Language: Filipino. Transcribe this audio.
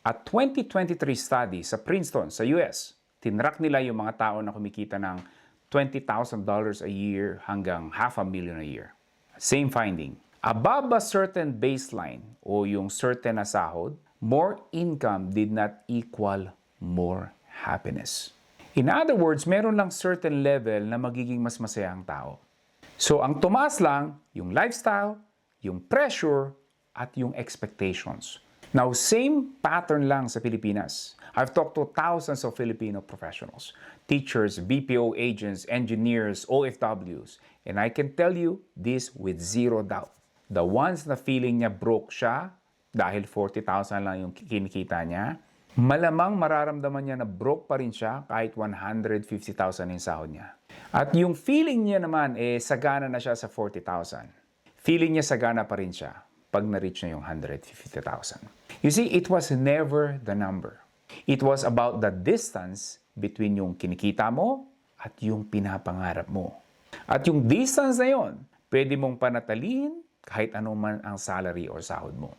At 2023 study sa Princeton sa US, tinrack nila yung mga tao na kumikita ng $20,000 a year hanggang $500,000 a year. Same finding. Above a certain baseline o yung certain na sahod, more income did not equal more happiness. In other words, meron lang certain level na magiging mas masaya ang tao. So, ang tumaas lang, yung lifestyle, yung pressure, at yung expectations. Now, same pattern lang sa Pilipinas. I've talked to thousands of Filipino professionals, teachers, BPO agents, engineers, OFWs, and I can tell you this with zero doubt. The ones na feeling niya broke siya dahil 40,000 lang yung kinikita niya, malamang mararamdaman niya na broke pa rin siya kahit 150,000 yung sahod niya. At yung feeling niya naman, sagana na siya sa 40,000. Feeling niya sagana pa rin siya pag na-reach na yung 150,000. You see, it was never the number. It was about the distance between yung kinikita mo at yung pinapangarap mo. At yung distance na yon, pwede mong panatalihin kahit ano man ang salary or sahod mo.